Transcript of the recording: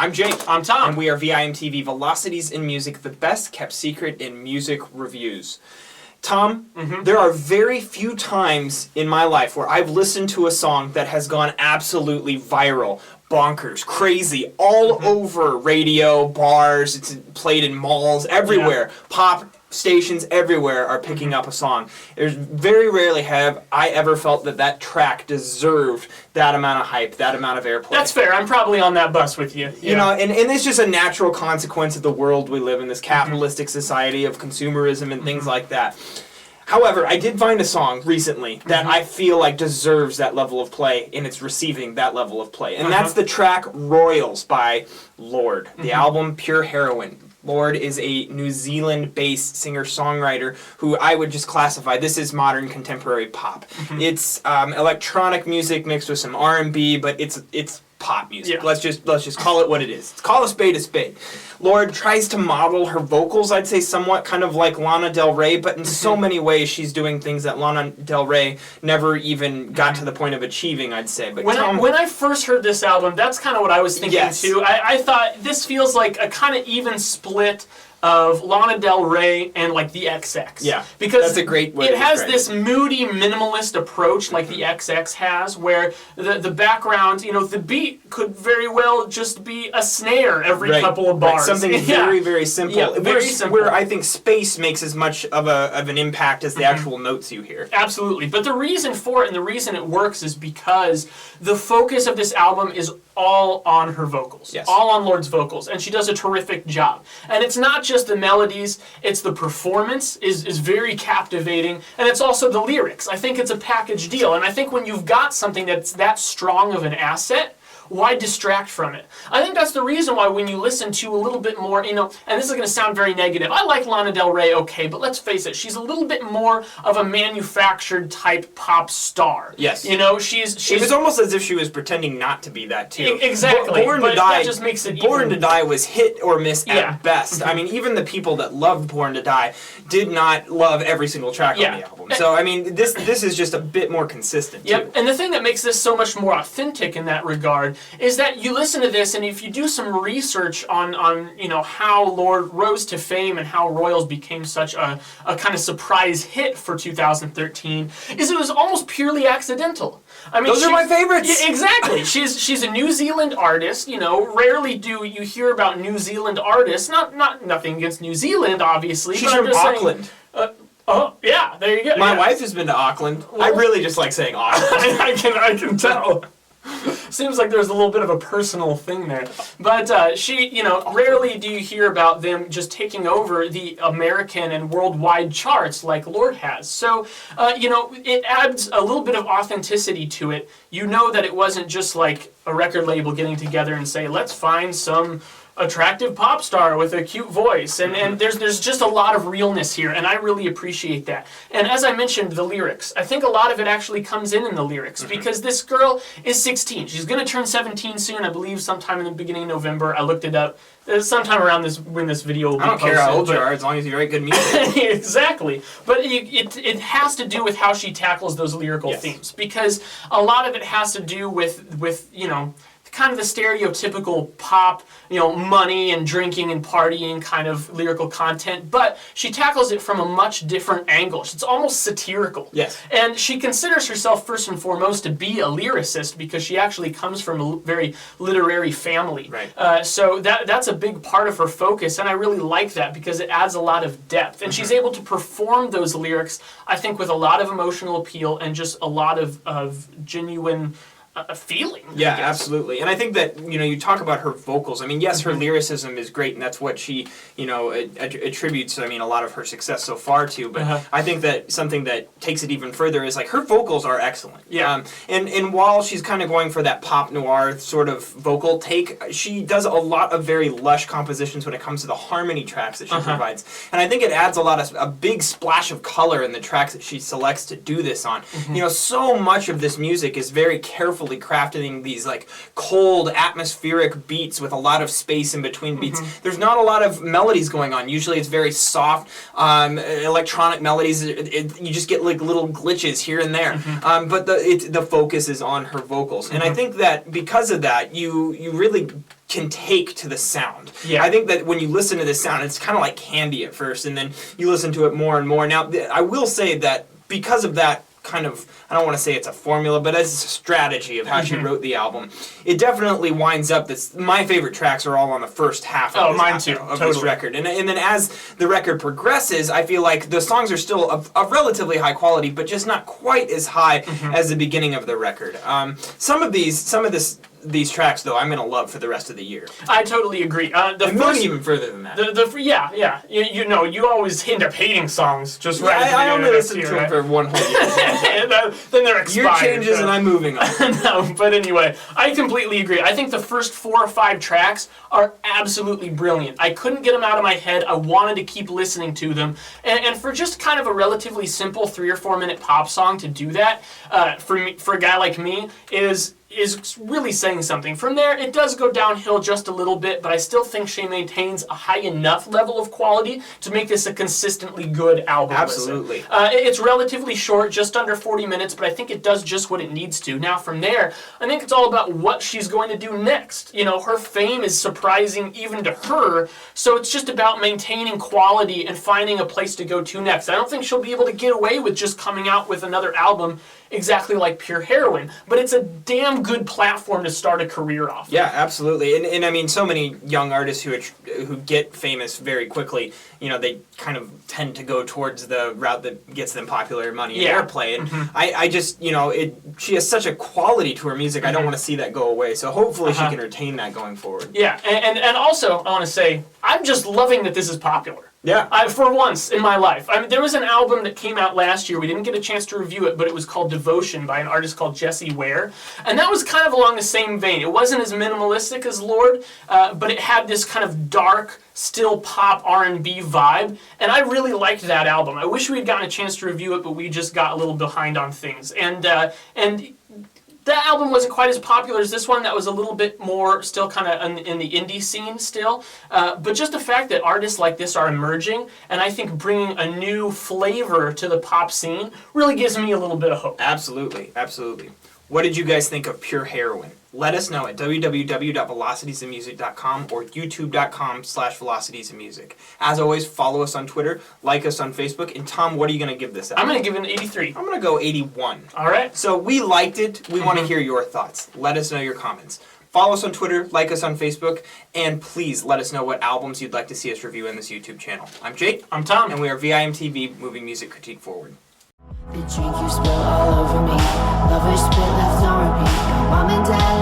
I'm Jake. I'm Tom. And we are VIMTV Velocities in Music, the best kept secret in music reviews. Tom, there are very few times in my life where I've listened to a song that has gone absolutely viral, bonkers, crazy, all over radio, bars, it's played in malls, everywhere. Yeah. Pop stations everywhere are picking up a song. There's very rarely have I ever felt that that track deserved that amount of hype, that amount of airplay. That's fair. I'm probably on that bus with you. Yeah. You know, and it's just a natural consequence of the world we live in, this capitalistic society of consumerism and things like that. However, I did find a song recently that I feel like deserves that level of play, and it's receiving that level of play. And that's the track Royals by Lorde, the album Pure Heroine. Lorde is a New Zealand-based singer-songwriter who I would just classify, this is modern contemporary pop. It's electronic music mixed with some R&B, but it's pop music. Yeah. Let's just call it what it is. Call a spade a spade. Lorde tries to model her vocals, I'd say somewhat kind of like Lana Del Rey, but in so many ways she's doing things that Lana Del Rey never even got to the point of achieving, I'd say. But when I first heard this album, that's kind of what I was thinking too. I thought this feels like a kind of even split of Lana Del Rey and like the XX. Yeah, because that's a great way it has this moody minimalist approach like the XX has, where the background, you know, the beat could very well just be a snare every couple of bars. Something very, very simple. Yeah, very simple. Where I think space makes as much of an impact as the actual notes you hear. Absolutely. But the reason for it and the reason it works is because the focus of this album is all on her vocals. Yes. All on Lorde's vocals. And she does a terrific job. And it's not just the melodies, it's the performance is very captivating, and it's also the lyrics. I think it's a package deal. And I think when you've got something that's that strong of an asset, why distract from it? I think that's the reason why when you listen to a little bit more, you know, and this is going to sound very negative. I like Lana Del Rey, okay, but let's face it, she's a little bit more of a manufactured type pop star. Yes. You know, she's it was almost as if she was pretending not to be that too. Exactly. Born to Die, that just makes it Born to Die was hit or miss at best. I mean, even the people that loved Born to Die did not love every single track on the album. So, I mean, this is just a bit more consistent too. And the thing that makes this so much more authentic in that regard is that you listen to this, and if you do some research on you know how Lorde rose to fame and how Royals became such a kind of surprise hit for 2013, is it was almost purely accidental. I mean, those are my favorites. Yeah, exactly. She's a New Zealand artist. You know, rarely do you hear about New Zealand artists. Nothing against New Zealand, obviously. She's from Auckland. Oh, yeah, there you go. My wife has been to Auckland. Well, I really just like saying Auckland. I can tell. Seems like there's a little bit of a personal thing there. But she, you know, rarely do you hear about them just taking over the American and worldwide charts like Lorde has. So, you know, it adds a little bit of authenticity to it. You know that it wasn't just like a record label getting together and say, let's find some attractive pop star with a cute voice, and there's just a lot of realness here, and I really appreciate that. And as I mentioned, the lyrics, I think a lot of it actually comes in the lyrics, because this girl is 16. She's going to turn 17 soon, I believe sometime in the beginning of November. I looked it up. Sometime around when this video will be posted. I don't care how old you are, as long as you write good music. Exactly. But it has to do with how she tackles those lyrical themes, because a lot of it has to do with you know, kind of the stereotypical pop, you know, money and drinking and partying kind of lyrical content, but she tackles it from a much different angle. It's almost satirical. Yes. And she considers herself first and foremost to be a lyricist because she actually comes from a very literary family. Right. So that's a big part of her focus, and I really like that because it adds a lot of depth. And she's able to perform those lyrics, I think, with a lot of emotional appeal and just a lot of genuine a feeling. Yeah, absolutely. And I think that, you know, you talk about her vocals. I mean, yes, her lyricism is great, and that's what she, you know, attributes, I mean, a lot of her success so far to. But I think that something that takes it even further is, like, her vocals are excellent. Yeah. And while she's kind of going for that pop noir sort of vocal take, she does a lot of very lush compositions when it comes to the harmony tracks that she provides. And I think it adds a big splash of color in the tracks that she selects to do this on. You know, so much of this music is very carefully carefully crafting these like cold atmospheric beats with a lot of space in between beats. There's not a lot of melodies going on. Usually it's very soft electronic melodies. You just get like little glitches here and there. But the focus is on her vocals, and I think that because of that, you really can take to the sound. Yeah. I think that when you listen to this sound, it's kind of like candy at first, and then you listen to it more and more. Now, I will say that because of that kind of, I don't want to say it's a formula, but as a strategy of how she wrote the album, it definitely winds up that my favorite tracks are all on the first half of, this record. And then as the record progresses, I feel like the songs are still of relatively high quality, but just not quite as high as the beginning of the record. Some of these tracks, though, I'm going to love for the rest of the year. I totally agree. Moving even further than that. Yeah. You know, you always end up hating songs just right. I only listen to them for one whole year. And then they're expired. Year changes and I'm moving on. No, but anyway, I completely agree. I think the first 4 or 5 tracks are absolutely brilliant. I couldn't get them out of my head. I wanted to keep listening to them. And for just kind of a relatively simple 3 or 4 minute pop song to do that, for a guy like me, is really saying something. From there, it does go downhill just a little bit, but I still think she maintains a high enough level of quality to make this a consistently good album. Absolutely. It's relatively short, just under 40 minutes, but I think it does just what it needs to. Now, from there, I think it's all about what she's going to do next. You know, her fame is surprising even to her, so it's just about maintaining quality and finding a place to go to next. I don't think she'll be able to get away with just coming out with another album exactly like pure Heroine, but it's a damn good platform to start a career off. Yeah, absolutely. And I mean, so many young artists who get famous very quickly, you know, they kind of tend to go towards the route that gets them popular money and airplay. And I just, you know, she has such a quality to her music, I don't want to see that go away. So hopefully she can retain that going forward. Yeah, and also, I want to say, I'm just loving that this is popular. Yeah. For once in my life. I mean, there was an album that came out last year. We didn't get a chance to review it, but it was called Devotion by an artist called Jesse Ware. And that was kind of along the same vein. It wasn't as minimalistic as Lorde, but it had this kind of dark, still pop R&B vibe. And I really liked that album. I wish we had gotten a chance to review it, but we just got a little behind on things. And that album wasn't quite as popular as this one. That was a little bit more still kind of in the indie scene still. But just the fact that artists like this are emerging, and I think bringing a new flavor to the pop scene, really gives me a little bit of hope. Absolutely, absolutely. What did you guys think of Pure Heroine? Let us know at www.velocitiesandmusic.com or youtube.com/velocitiesandmusic. As always, follow us on Twitter, like us on Facebook, and Tom, what are you going to give this out? I'm going to give it an 83. I'm going to go 81. All right. So we liked it. We want to hear your thoughts. Let us know your comments. Follow us on Twitter, like us on Facebook, and please let us know what albums you'd like to see us review in this YouTube channel. I'm Jake. I'm Tom. And we are VIMTV, moving music critique forward. The drink you spill all over me, lovers spit left on repeat. Mom and dad